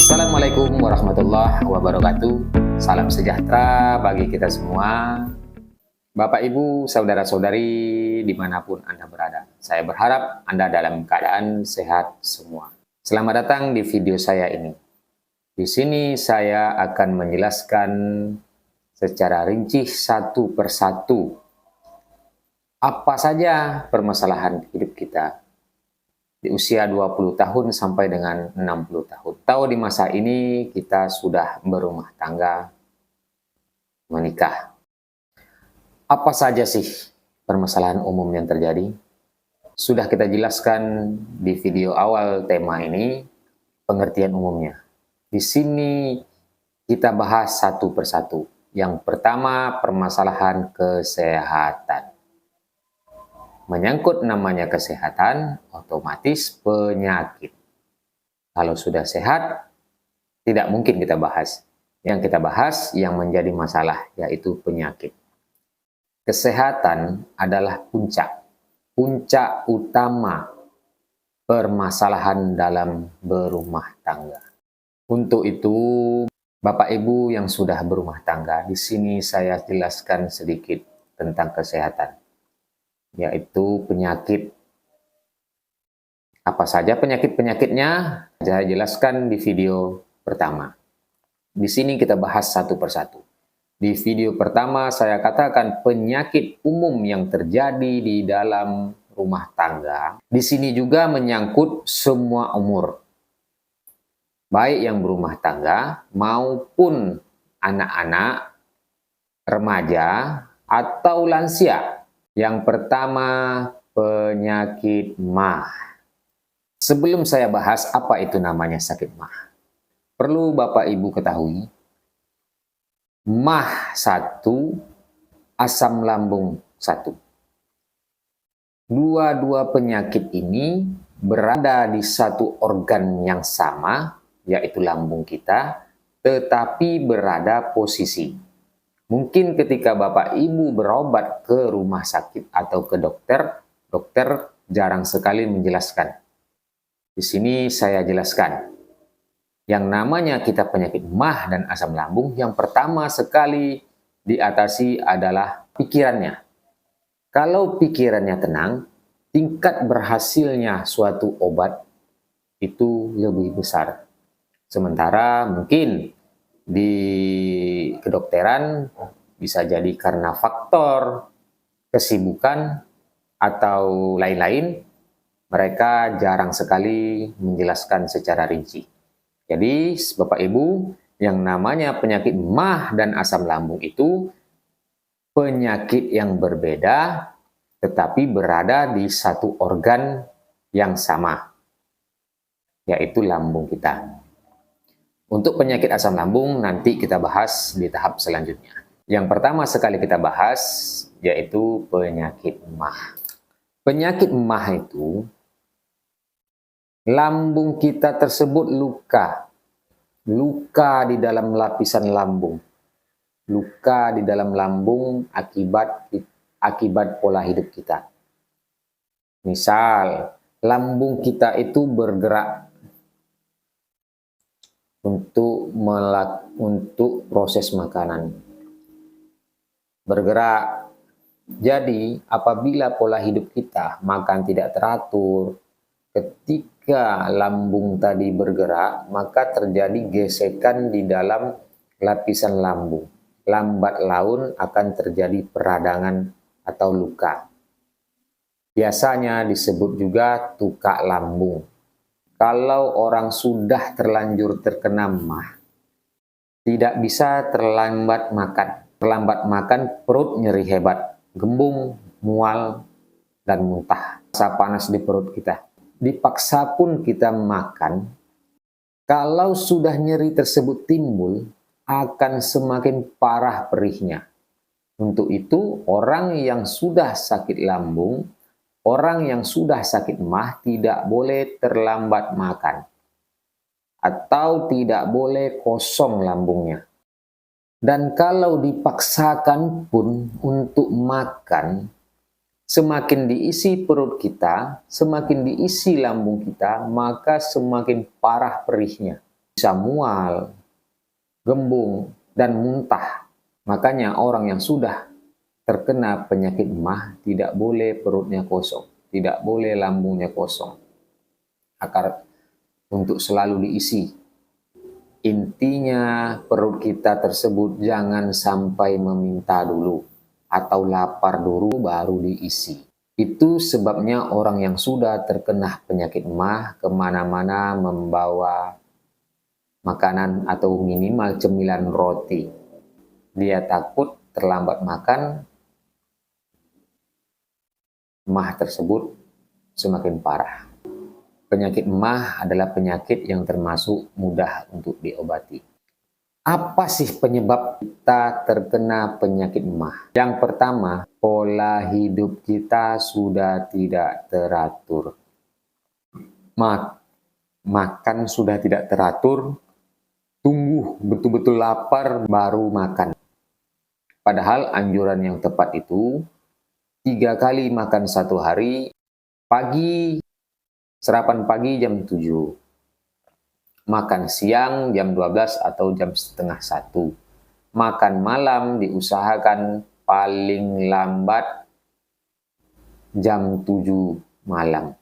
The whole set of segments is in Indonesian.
Assalamualaikum warahmatullahi wabarakatuh. Salam sejahtera bagi kita semua. Bapak, Ibu, saudara-saudari dimanapun Anda berada. Saya berharap Anda dalam keadaan sehat semua. Selamat datang di video saya ini. Di sini saya akan menjelaskan secara rinci satu persatu apa saja permasalahan hidup kita di usia 20 tahun sampai dengan 60 tahun. Tahu di masa ini kita sudah berumah tangga, menikah. Apa saja sih permasalahan umum yang terjadi? Sudah kita jelaskan di video awal tema ini, pengertian umumnya. Di sini kita bahas satu persatu. Yang pertama, permasalahan kesehatan. Menyangkut namanya kesehatan, otomatis penyakit. Kalau sudah sehat, tidak mungkin kita bahas. Yang kita bahas yang menjadi masalah, yaitu penyakit. Kesehatan adalah puncak utama permasalahan dalam berumah tangga. Untuk itu, Bapak Ibu yang sudah berumah tangga, di sini saya jelaskan sedikit tentang kesehatan, yaitu penyakit. Apa saja penyakit-penyakitnya? Saya jelaskan di video pertama. Di sini kita bahas satu persatu. Di video pertama saya katakan penyakit umum yang terjadi di dalam rumah tangga. Di sini juga menyangkut semua umur. Baik yang berumah tangga maupun anak-anak, remaja, atau lansia. Yang pertama, penyakit MAH. Sebelum saya bahas apa itu namanya sakit MAH, perlu Bapak Ibu ketahui, MAH 1, asam lambung 1. Dua-dua penyakit ini berada di satu organ yang sama, yaitu lambung kita, tetapi berada posisi. Mungkin ketika Bapak Ibu berobat ke rumah sakit atau ke dokter, dokter jarang sekali menjelaskan. Di sini saya jelaskan. Yang namanya kita penyakit MAH dan asam lambung, yang pertama sekali diatasi adalah pikirannya. Kalau pikirannya tenang, tingkat berhasilnya suatu obat itu lebih besar. Sementara mungkin di kedokteran bisa jadi karena faktor kesibukan atau lain-lain, mereka jarang sekali menjelaskan secara rinci. Jadi Bapak Ibu, yang namanya penyakit MAH dan asam lambung itu penyakit yang berbeda tetapi berada di satu organ yang sama, yaitu lambung kita. Untuk penyakit asam lambung nanti kita bahas di tahap selanjutnya. Yang pertama sekali kita bahas yaitu penyakit MAH. Penyakit MAH itu, lambung kita tersebut luka di dalam lapisan lambung. Luka di dalam lambung akibat pola hidup kita. Misal, lambung kita itu bergerak untuk proses makanan. Bergerak. Jadi, apabila pola hidup kita makan tidak teratur, ketika lambung tadi bergerak, maka terjadi gesekan di dalam lapisan lambung. Lambat laun akan terjadi peradangan atau luka. Biasanya disebut juga tukak lambung. Kalau orang sudah terlanjur terkena MAH, tidak bisa terlambat makan. Terlambat makan, perut nyeri hebat, gembung, mual, dan muntah. Rasa panas di perut kita. Dipaksa pun kita makan, kalau sudah nyeri tersebut timbul, akan semakin parah perihnya. Untuk itu, orang yang sudah sakit lambung, orang yang sudah sakit MAH tidak boleh terlambat makan atau tidak boleh kosong lambungnya. Dan kalau dipaksakan pun untuk makan, semakin diisi perut kita, semakin diisi lambung kita, maka semakin parah perihnya. bisa mual, gembung, dan muntah. Makanya orang yang sudah terkena penyakit MAH tidak boleh perutnya kosong, tidak boleh lambungnya kosong. Agar untuk selalu diisi. Intinya perut kita tersebut jangan sampai meminta dulu atau lapar dulu baru diisi. Itu sebabnya orang yang sudah terkena penyakit MAH kemana-mana membawa makanan atau minimal cemilan roti. Dia takut terlambat makan, MAH tersebut semakin parah. Penyakit MAH adalah penyakit yang termasuk mudah untuk diobati. Apa sih penyebab kita terkena penyakit MAH? Yang pertama, pola hidup kita sudah tidak teratur. Makan sudah tidak teratur, tunggu betul-betul lapar baru makan. Padahal anjuran yang tepat itu 3 kali makan satu hari, pagi, sarapan pagi jam 7, makan siang jam 12 atau jam setengah 1. Makan malam diusahakan paling lambat jam 7 malam.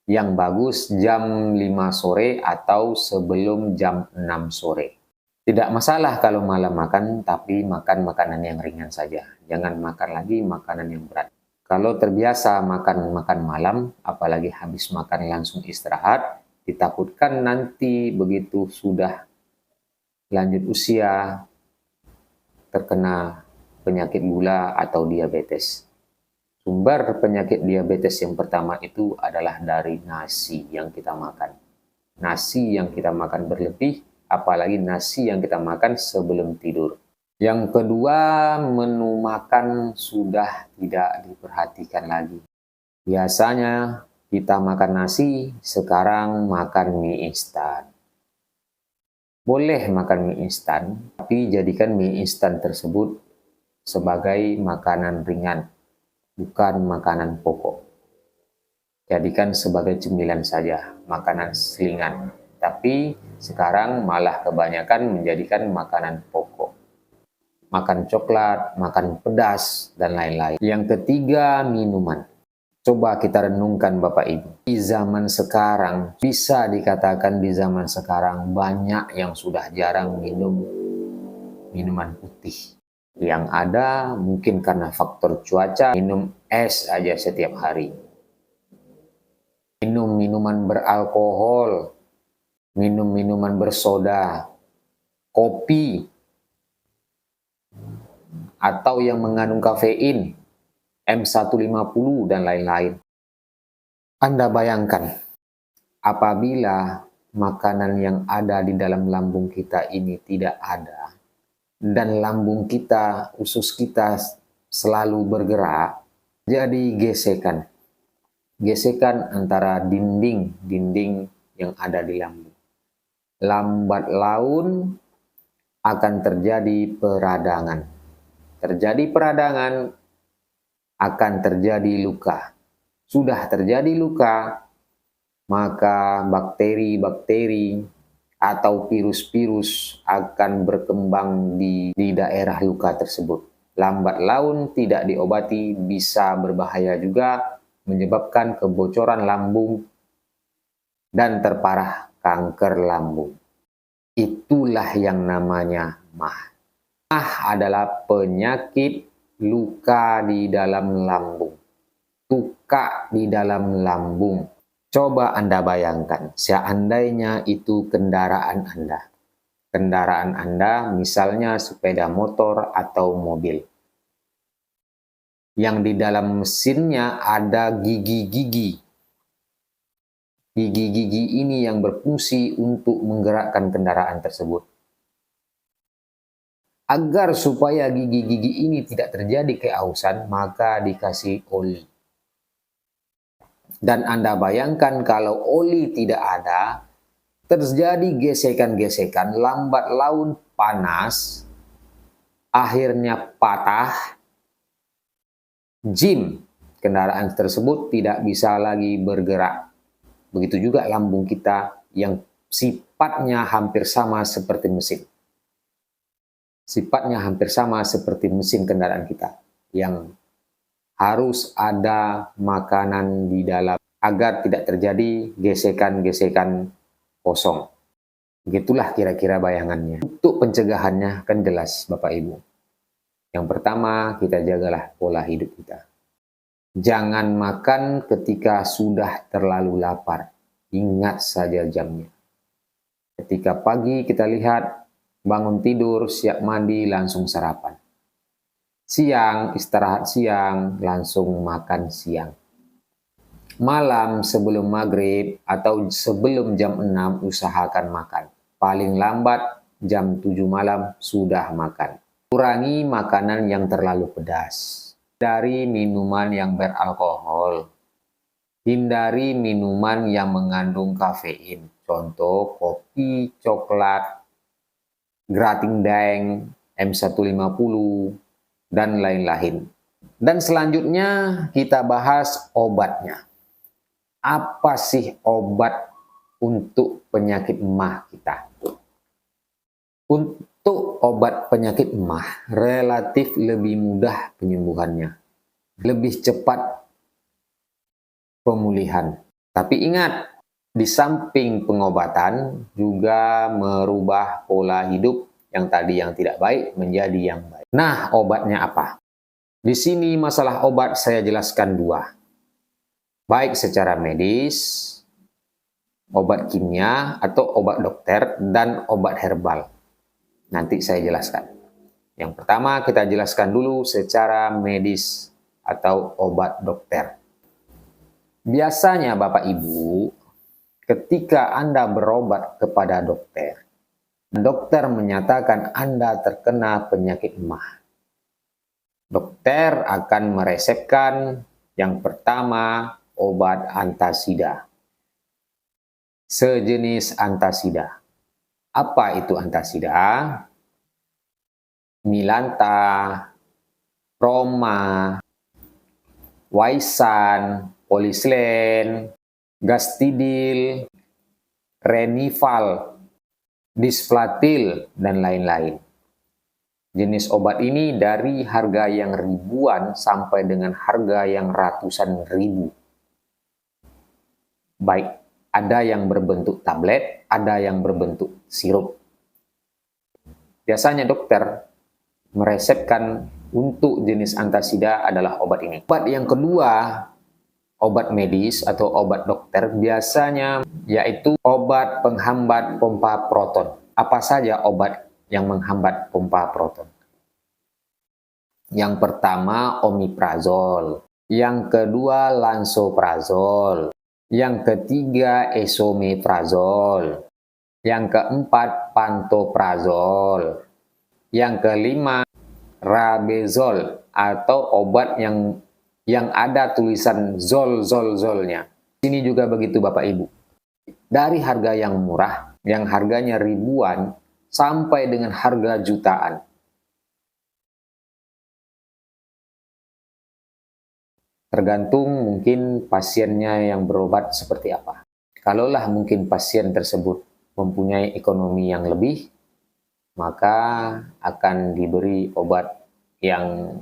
Yang bagus jam 5 sore atau sebelum jam 6 sore. Tidak masalah kalau malam makan, tapi makan makanan yang ringan saja. Jangan makan lagi makanan yang berat. Kalau terbiasa makan malam, apalagi habis makan langsung istirahat, ditakutkan nanti begitu sudah lanjut usia terkena penyakit gula atau diabetes. Sumber penyakit diabetes yang pertama itu adalah dari nasi yang kita makan. Nasi yang kita makan berlebih, apalagi nasi yang kita makan sebelum tidur. Yang kedua, menu makan sudah tidak diperhatikan lagi. Biasanya kita makan nasi, sekarang makan mie instan. Boleh makan mie instan, tapi jadikan mie instan tersebut sebagai makanan ringan, bukan makanan pokok. Jadikan sebagai cemilan saja, makanan selingan. Tapi sekarang malah kebanyakan menjadikan makanan pokok. Makan coklat, makan pedas, dan lain-lain. Yang ketiga, minuman. Coba kita renungkan Bapak Ibu. Di zaman sekarang, bisa dikatakan di zaman sekarang banyak yang sudah jarang minum minuman putih. Yang ada mungkin karena faktor cuaca, minum es aja setiap hari. Minum minuman beralkohol, minum minuman bersoda, kopi, atau yang mengandung kafein, M150 dan lain-lain. Anda bayangkan, apabila makanan yang ada di dalam lambung kita ini tidak ada, dan lambung kita, usus kita selalu bergerak, jadi gesekan. Gesekan antara dinding yang ada di lambung. Lambat laun akan terjadi peradangan. Terjadi peradangan, akan terjadi luka. Sudah terjadi luka, maka bakteri-bakteri atau virus-virus akan berkembang di daerah luka tersebut. Lambat laun tidak diobati bisa berbahaya juga, menyebabkan kebocoran lambung dan terparah kanker lambung. Itulah yang namanya MAH. MAH adalah penyakit luka di dalam lambung, luka di dalam lambung. Coba Anda bayangkan, seandainya itu kendaraan Anda. Kendaraan Anda misalnya sepeda motor atau mobil. Yang di dalam mesinnya ada gigi-gigi. Gigi-gigi ini yang berfungsi untuk menggerakkan kendaraan tersebut. Agar supaya gigi-gigi ini tidak terjadi kehausan, maka dikasih oli. Dan Anda bayangkan kalau oli tidak ada, terjadi gesekan-gesekan, lambat laun panas, akhirnya patah, kendaraan tersebut tidak bisa lagi bergerak. Begitu juga lambung kita yang sifatnya hampir sama seperti mesin. Sifatnya hampir sama seperti mesin kendaraan kita, yang harus ada makanan di dalam agar tidak terjadi gesekan-gesekan kosong. Begitulah kira-kira bayangannya. Untuk pencegahannya kan jelas Bapak Ibu. Yang pertama, kita jagalah pola hidup kita. Jangan makan ketika sudah terlalu lapar. Ingat saja jamnya. Ketika pagi kita lihat, bangun tidur, siap mandi, langsung sarapan. Siang, istirahat siang, langsung makan siang. Malam sebelum maghrib atau sebelum jam 6 usahakan makan. Paling lambat jam 7 malam sudah makan. Kurangi makanan yang terlalu pedas. Hindari minuman yang beralkohol. Hindari minuman yang mengandung kafein. Contoh kopi, coklat, grating deng, M150, dan lain-lain. Dan selanjutnya kita bahas obatnya. Apa sih obat untuk penyakit emah kita? Untuk obat penyakit emah relatif lebih mudah penyembuhannya, lebih cepat pemulihan. Tapi ingat, di samping pengobatan juga merubah pola hidup yang tadi yang tidak baik menjadi yang baik. Nah, obatnya apa? Di sini masalah obat saya jelaskan dua. Baik secara medis, obat kimia atau obat dokter, dan obat herbal. Nanti saya jelaskan. Yang pertama kita jelaskan dulu secara medis atau obat dokter. Biasanya Bapak Ibu, ketika Anda berobat kepada dokter, dokter menyatakan Anda terkena penyakit emah. Dokter akan meresepkan yang pertama obat antasida. Sejenis antasida. Apa itu antasida? Milanta, Roma, Waisan, Polislen, Gastidil, Renival, Displatil, dan lain-lain. Jenis obat ini dari harga yang ribuan sampai dengan harga yang ratusan ribu. Baik, ada yang berbentuk tablet, ada yang berbentuk sirup. Biasanya dokter meresepkan untuk jenis antasida adalah obat ini. Obat yang kedua, obat medis atau obat dokter biasanya yaitu obat penghambat pompa proton. Apa saja obat yang menghambat pompa proton? Yang pertama omeprazol, yang kedua lansoprazol, yang ketiga esomeprazol, yang keempat pantoprazol, yang kelima rabezol atau obat yang ada tulisan zol-zol-zolnya. Ini juga begitu Bapak Ibu. Dari harga yang murah, yang harganya ribuan, sampai dengan harga jutaan. Tergantung mungkin pasiennya yang berobat seperti apa. Kalaulah mungkin pasien tersebut mempunyai ekonomi yang lebih, maka akan diberi obat yang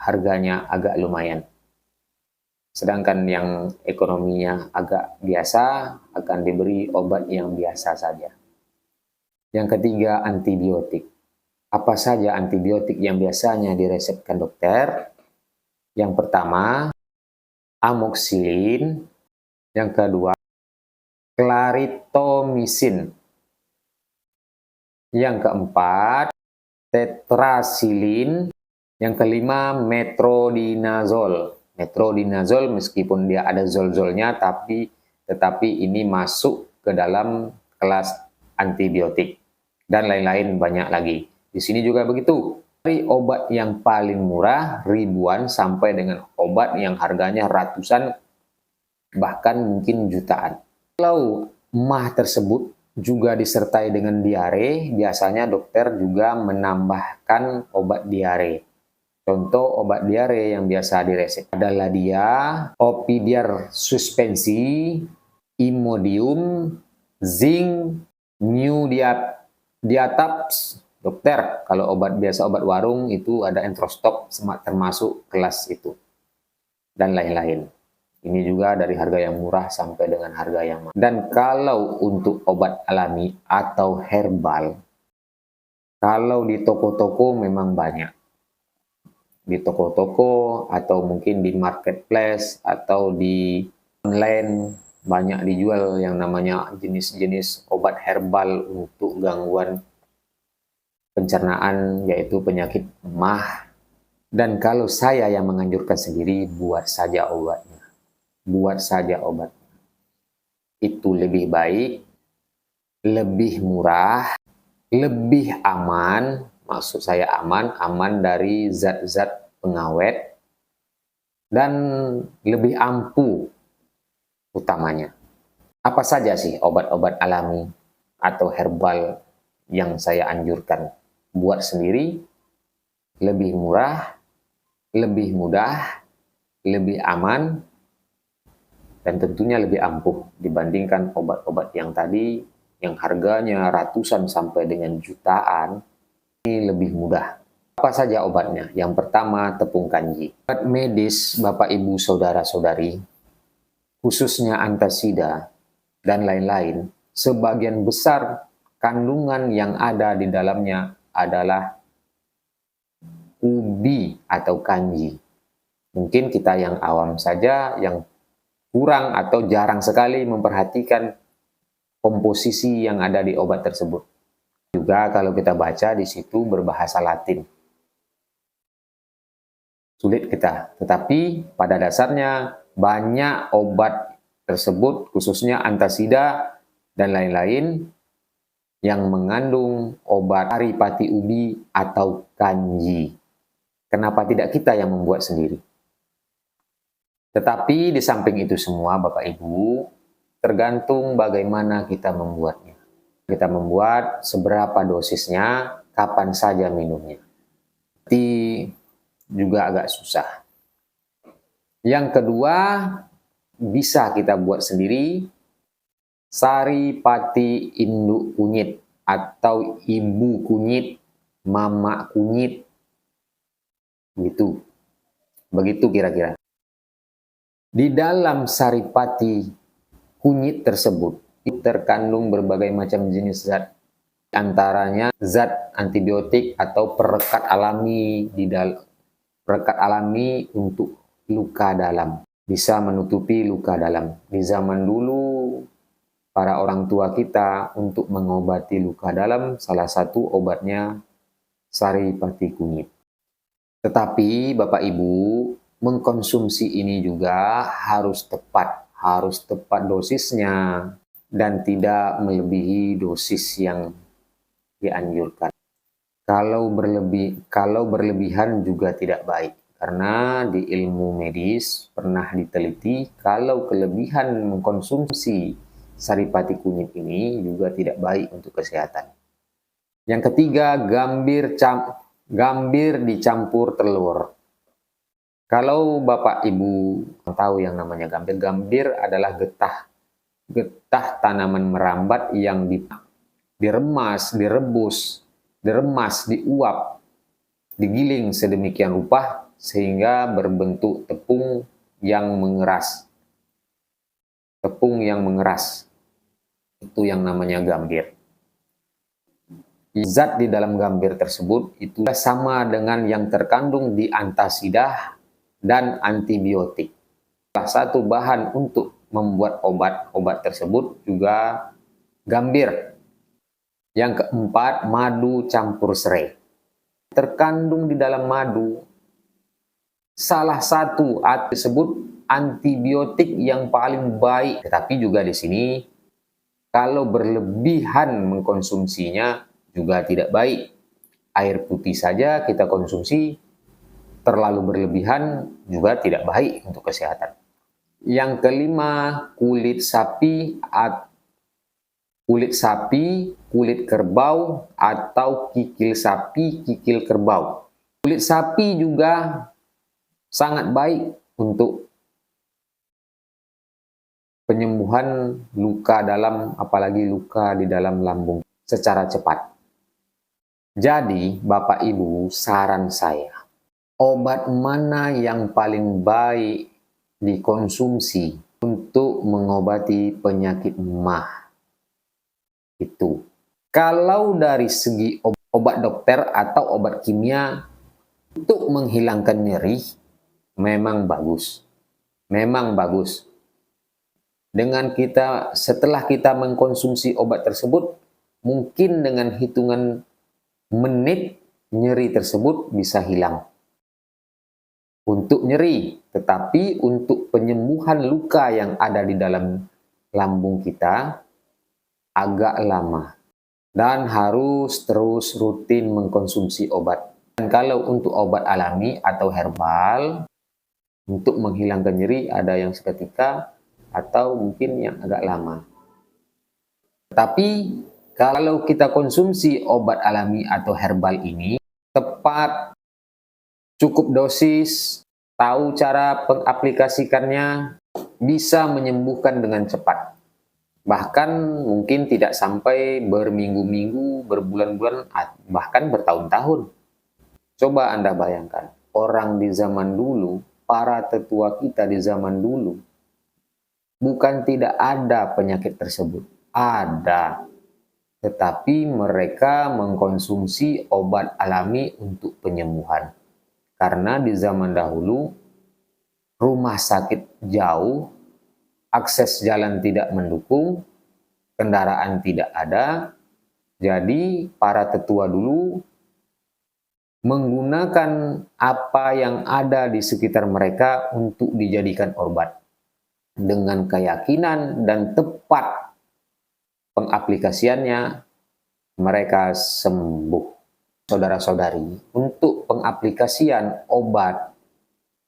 harganya agak lumayan. Sedangkan yang ekonominya agak biasa akan diberi obat yang biasa saja. Yang ketiga, antibiotik. Apa saja antibiotik yang biasanya diresepkan dokter? Yang pertama, amoxicillin. Yang kedua, clarithromycin. Yang keempat, tetrasilin. Yang kelima, metronidazol. Metronidazol meskipun dia ada zol-zolnya, tetapi ini masuk ke dalam kelas antibiotik. Dan lain-lain banyak lagi. Di sini juga begitu. Dari obat yang paling murah, ribuan, sampai dengan obat yang harganya ratusan, bahkan mungkin jutaan. Kalau emah tersebut juga disertai dengan diare, biasanya dokter juga menambahkan obat diare. Contoh obat diare yang biasa diresep adalah dia Opidiar suspensi, Imodium, zinc, new diataps, dokter. Kalau obat biasa, obat warung itu ada entrostop, termasuk kelas itu, dan lain-lain. Ini juga dari harga yang murah sampai dengan harga yang mahal. Dan kalau untuk obat alami atau herbal, kalau di toko-toko memang banyak. Di toko-toko atau mungkin di marketplace atau di online banyak dijual yang namanya jenis-jenis obat herbal untuk gangguan pencernaan, yaitu penyakit MAH. Dan kalau saya yang menganjurkan sendiri, buat saja obatnya. Buat saja obat. Itu lebih baik, lebih murah, lebih aman. Maksud saya aman dari zat-zat pengawet, dan lebih ampuh utamanya. Apa saja sih obat-obat alami atau herbal yang saya anjurkan? Buat sendiri, lebih murah, lebih mudah, lebih aman, dan tentunya lebih ampuh dibandingkan obat-obat yang tadi yang harganya ratusan sampai dengan jutaan. Ini lebih mudah. Apa saja obatnya? Yang pertama, tepung kanji. Obat medis, Bapak, Ibu, Saudara-saudari, khususnya antasida dan lain-lain, sebagian besar kandungan yang ada di dalamnya adalah ubi atau kanji. Mungkin kita yang awam saja, yang kurang atau jarang sekali memperhatikan komposisi yang ada di obat tersebut. Juga kalau kita baca di situ berbahasa Latin, sulit kita. Tetapi pada dasarnya banyak obat tersebut, khususnya antasida dan lain-lain, yang mengandung obat saripati ubi atau kanji. Kenapa tidak kita yang membuat sendiri? Tetapi di samping itu semua, Bapak Ibu, tergantung bagaimana kita membuatnya. Kita membuat seberapa dosisnya, kapan saja minumnya. Jadi juga agak susah. Yang kedua, bisa kita buat sendiri saripati induk kunyit atau ibu kunyit, mama kunyit, gitu. Begitu kira-kira. Di dalam saripati kunyit tersebut terkandung berbagai macam jenis zat, antaranya zat antibiotik atau perekat alami perekat alami untuk luka dalam, bisa menutupi luka dalam. Di zaman dulu para orang tua kita untuk mengobati luka dalam, salah satu obatnya saripati kunyit. Tetapi Bapak Ibu, mengkonsumsi ini juga harus tepat dosisnya, dan tidak melebihi dosis yang dianjurkan. Kalau berlebihan juga tidak baik, karena di ilmu medis pernah diteliti kalau kelebihan mengkonsumsi saripati kunyit ini juga tidak baik untuk kesehatan. Yang ketiga, gambir dicampur telur. Kalau Bapak Ibu tahu yang namanya gambir, gambir adalah getah tanaman merambat yang diremas, direbus, diremas, diuap, digiling sedemikian rupa sehingga berbentuk tepung yang mengeras. Tepung yang mengeras, itu yang namanya gambir. Zat di dalam gambir tersebut itu sama dengan yang terkandung di antasida dan antibiotik. Salah satu bahan untuk membuat obat tersebut juga gambir. Yang keempat, madu campur serai. Terkandung di dalam madu salah satu tersebut antibiotik yang paling baik. Tetapi juga di sini kalau berlebihan mengkonsumsinya juga tidak baik. Air putih saja kita konsumsi, terlalu berlebihan juga tidak baik untuk kesehatan. Yang kelima, kulit sapi, kulit kerbau, atau kikil sapi, kikil kerbau. Kulit sapi juga sangat baik untuk penyembuhan luka dalam, apalagi luka di dalam lambung secara cepat. Jadi, Bapak Ibu, saran saya, obat mana yang paling baik dikonsumsi untuk mengobati penyakit MAH? Itu. Kalau dari segi obat dokter atau obat kimia untuk menghilangkan nyeri, memang bagus. Memang bagus. Setelah kita mengkonsumsi obat tersebut, mungkin dengan hitungan menit nyeri tersebut bisa hilang. Untuk nyeri, tetapi untuk penyembuhan luka yang ada di dalam lambung kita agak lama dan harus terus rutin mengkonsumsi obat. Dan kalau untuk obat alami atau herbal, untuk menghilangkan nyeri ada yang seketika atau mungkin yang agak lama. Tapi kalau kita konsumsi obat alami atau herbal ini tepat, cukup dosis, tahu cara pengaplikasikannya, bisa menyembuhkan dengan cepat. Bahkan mungkin tidak sampai berminggu-minggu, berbulan-bulan, bahkan bertahun-tahun. Coba Anda bayangkan, orang di zaman dulu, para tetua kita di zaman dulu, bukan tidak ada penyakit tersebut. Ada. Tetapi mereka mengkonsumsi obat alami untuk penyembuhan. Karena di zaman dahulu, rumah sakit jauh, akses jalan tidak mendukung, kendaraan tidak ada. Jadi para tetua dulu menggunakan apa yang ada di sekitar mereka untuk dijadikan obat. Dengan keyakinan dan tepat pengaplikasiannya, mereka sembuh. Saudara-saudari, untuk pengaplikasian obat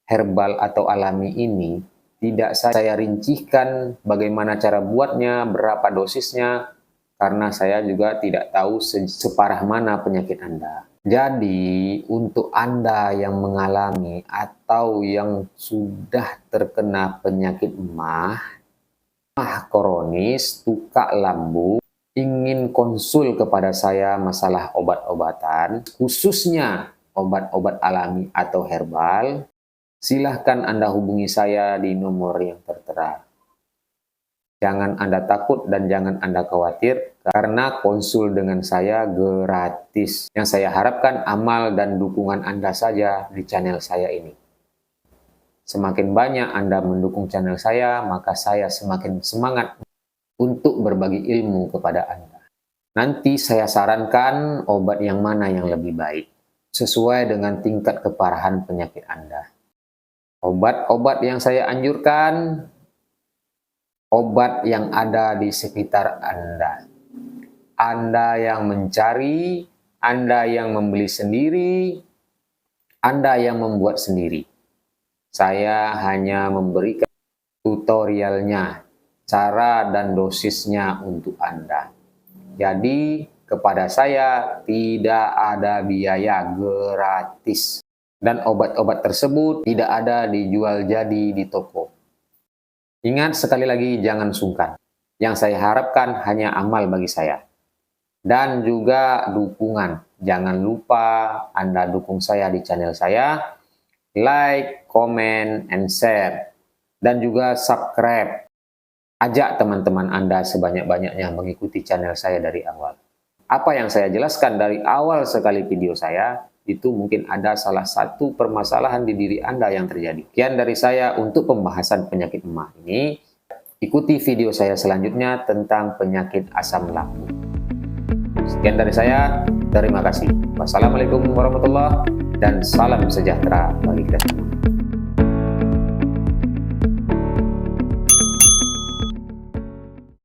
herbal atau alami ini, tidak saya rincikan bagaimana cara buatnya, berapa dosisnya, karena saya juga tidak tahu separah mana penyakit Anda. Jadi, untuk Anda yang mengalami atau yang sudah terkena penyakit MAH kronis, tukak lambung, ingin konsul kepada saya masalah obat-obatan, khususnya obat-obat alami atau herbal, silahkan Anda hubungi saya di nomor yang tertera. Jangan Anda takut dan jangan Anda khawatir, karena konsul dengan saya gratis. Yang saya harapkan amal dan dukungan Anda saja di channel saya ini. Semakin banyak Anda mendukung channel saya, maka saya semakin semangat untuk berbagi ilmu kepada Anda. Nanti saya sarankan obat yang mana yang lebih baik, sesuai dengan tingkat keparahan penyakit Anda. Obat-obat yang saya anjurkan, obat yang ada di sekitar Anda. Anda yang mencari, Anda yang membeli sendiri, Anda yang membuat sendiri. Saya hanya memberikan tutorialnya, cara dan dosisnya untuk Anda. Jadi, kepada saya tidak ada biaya, gratis. Dan obat-obat tersebut tidak ada dijual jadi di toko. Ingat sekali lagi, jangan sungkan. Yang saya harapkan hanya amal bagi saya. Dan juga dukungan. Jangan lupa Anda dukung saya di channel saya. Like, comment, and share. Dan juga subscribe. Ajak teman-teman Anda sebanyak-banyaknya mengikuti channel saya dari awal. Apa yang saya jelaskan dari awal sekali video saya, itu mungkin ada salah satu permasalahan di diri Anda yang terjadi. Sekian dari saya untuk pembahasan penyakit MAH ini. Ikuti video saya selanjutnya tentang penyakit asam lambung. Sekian dari saya, terima kasih. Wassalamualaikum warahmatullahi wabarakatuh dan salam sejahtera bagi kita semua.